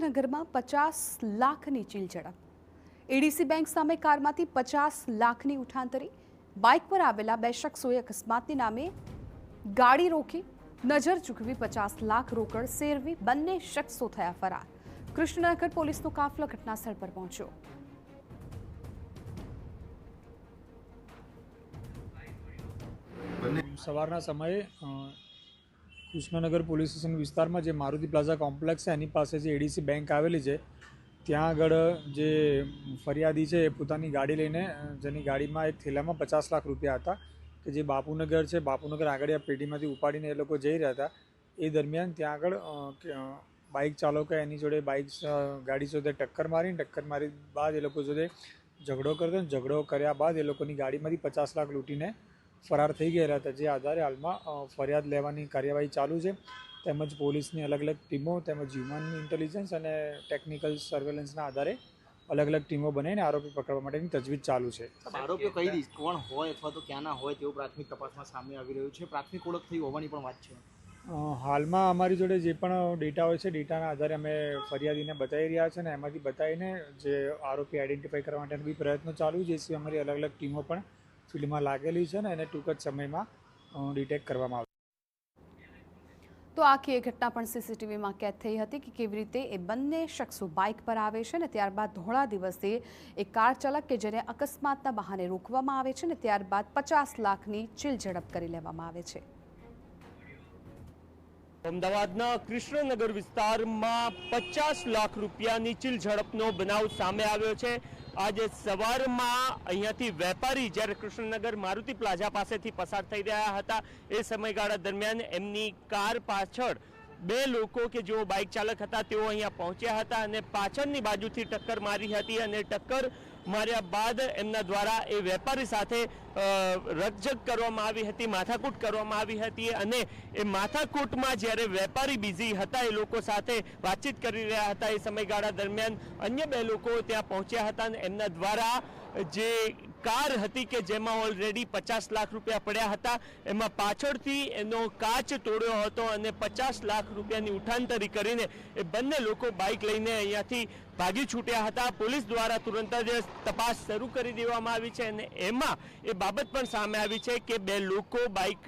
કૃષ્ણનગરમાં 50 લાખની ચીલ ઝડપ। ADC bank સામે કારમાંથી 50 લાખની ઉઠાંતરી। બાઇક પર આવેલા બે શખ્સોએ અકસ્માતની નામે ગાડી રોકી નજર ચૂકવી 50 લાખ રોકડ સેરવી બંને શખ્સો થયા ફરાર। કૃષ્ણનગર પોલીસનો કાફલો ઘટનાસ્થળ પર પહોંચ્યો। સવારના સમયે કૃષ્ણનગર પોલીસ સ્ટેશન વિસ્તારમાં જે મારુતિ પ્લાઝા કોમ્પ્લેક્સ છે એની પાસે જે એડીસી બેંક આવેલી છે ત્યાં આગળ જે ફરિયાદી છે એ પોતાની ગાડી લઈને જેની ગાડીમાં એક થેલામાં 50 લાખ રૂપિયા હતા કે જે બાપુનગર છે બાપુનગર આગળિયા પેઢીમાંથી ઉપાડીને એ લોકો જઈ રહ્યા હતા। એ દરમિયાન ત્યાં આગળ બાઇક ચાલકે એની જોડે ગાડી જોડે ટક્કર મારી બાદ એ લોકો જોડે ઝઘડો કર્યો। ઝઘડો કર્યા બાદ એ લોકોની ગાડીમાંથી 50 લાખ લૂંટીને ફરાર થઈ ગયેલા હતા। જે આધારે હાલમાં ફરિયાદ લેવાની કાર્યવાહી ચાલુ છે તેમજ પોલીસની અલગ અલગ ટીમો તેમજ હ્યુમન ઇન્ટેલિજન્સ અને ટેકનિકલ સર્વેલન્સના આધારે અલગ અલગ ટીમો બનાવીને આરોપી પકડવા માટેની તજવીજ ચાલુ છે। આરોપીઓ કઈ રીતે કોણ હોય અથવા તો ક્યાંના હોય તેવું પ્રાથમિક તપાસમાં સામે આવી રહ્યું છે। પ્રાથમિક ઓળખ થઈ હોવાની પણ વાત છે। હાલમાં અમારી જોડે જે પણ ડેટા હોય છે ડેટાના આધારે અમે ફરિયાદીને બતાવી રહ્યા છે અને એમાંથી બતાવીને જે આરોપી આઈડેન્ટિફાઈ કરવા માટેના બી પ્રયત્નો ચાલુ છે। જે અમારી અલગ અલગ ટીમો પણ ફિલ્ડમાં લાગેલી છે અને એને ટૂંક જ સમયમાં ડિટેક્ટ કરવામાં આવશે। તો આખી એ ઘટના પણ સીસીટીવીમાં કેદ થઈ હતી કે કેવી રીતે એ બંને શખ્સો બાઇક પર આવે છે અને ત્યારબાદ ધોળા દિવસે એક કાર ચાલક કે જેને અકસ્માતના બહાને રોકવામાં આવે છે અને ત્યારબાદ 50 લાખની ચીલ ઝડપ કરી લેવામાં આવે છે। અમદાવાદના કૃષ્ણનગર વિસ્તારમાં 50 લાખ રૂપિયાની ચીલ ઝડપનો બનાવ સામે આવ્યો છે। આજે સવારમાં અહીંયાથી વેપારી જ્યારે કૃષ્ણનગર મારુતિ પ્લાઝા પાસેથી પસાર થઈ રહ્યા હતા એ સમયગાળા દરમિયાન એમની કાર પાછળ બે લોકો કે જેઓ બાઇક ચાલક હતા તેઓ અહીંયા પહોંચ્યા હતા અને પાછળની બાજુથી ટક્કર મારી હતી અને ટક્કર માર્યા બાદ એમના દ્વારા એ વેપારી સાથે રકઝક કરવામાં આવી હતી, માથાકૂટ કરવામાં આવી હતી અને એ માથાકૂટમાં જ્યારે વેપારી બિઝી હતા એ લોકો સાથે વાતચીત કરી રહ્યા હતા એ સમયગાળા દરમિયાન અન્ય બે લોકો ત્યાં પહોંચ્યા હતા અને એમના દ્વારા જે કાર હતી કે જેમાં ઓલરેડી 50 લાખ રૂપિયા પડ્યા હતા એમાં પાછળથી એનો કાચ તોડ્યો હતો અને 50 લાખ રૂપિયાની ઉઠાંતરી કરીને એ બંને લોકો બાઇક લઈને અહીંયાથી ભાગી છૂટ્યા હતા। પોલીસ દ્વારા તુરંત જ તપાસ શરૂ કરી દેવામાં આવી છે અને એમાં એ બાબત પણ સામે આવી છે કે બે લોકો બાઇક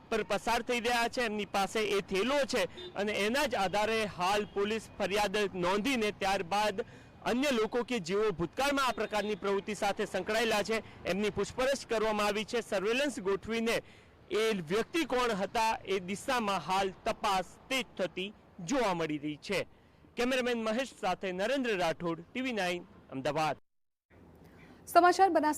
પર પસાર થઈ રહ્યા છે, એમની પાસે એ થેલો છે અને એના જ આધારે હાલ પોલીસ ફરિયાદ નોંધીને ત્યારબાદ અન્ય લોકો કે જેઓ ભૂતકાળમાં આ પ્રકારની પ્રવૃત્તિ સાથે સંકળાયેલા છે એમની પૂછપરછ કરવામાં આવી છે। સર્વેલન્સ ગોઠવીને એ વ્યક્તિ કોણ હતા એ દિશામાં હાલ તપાસ તેજ થતી જોવા મળી રહી છે। કેમેરામેન મહેશ સાથે નરેન્દ્ર રાઠોડ, TV9 અમદાવાદ। સમાચાર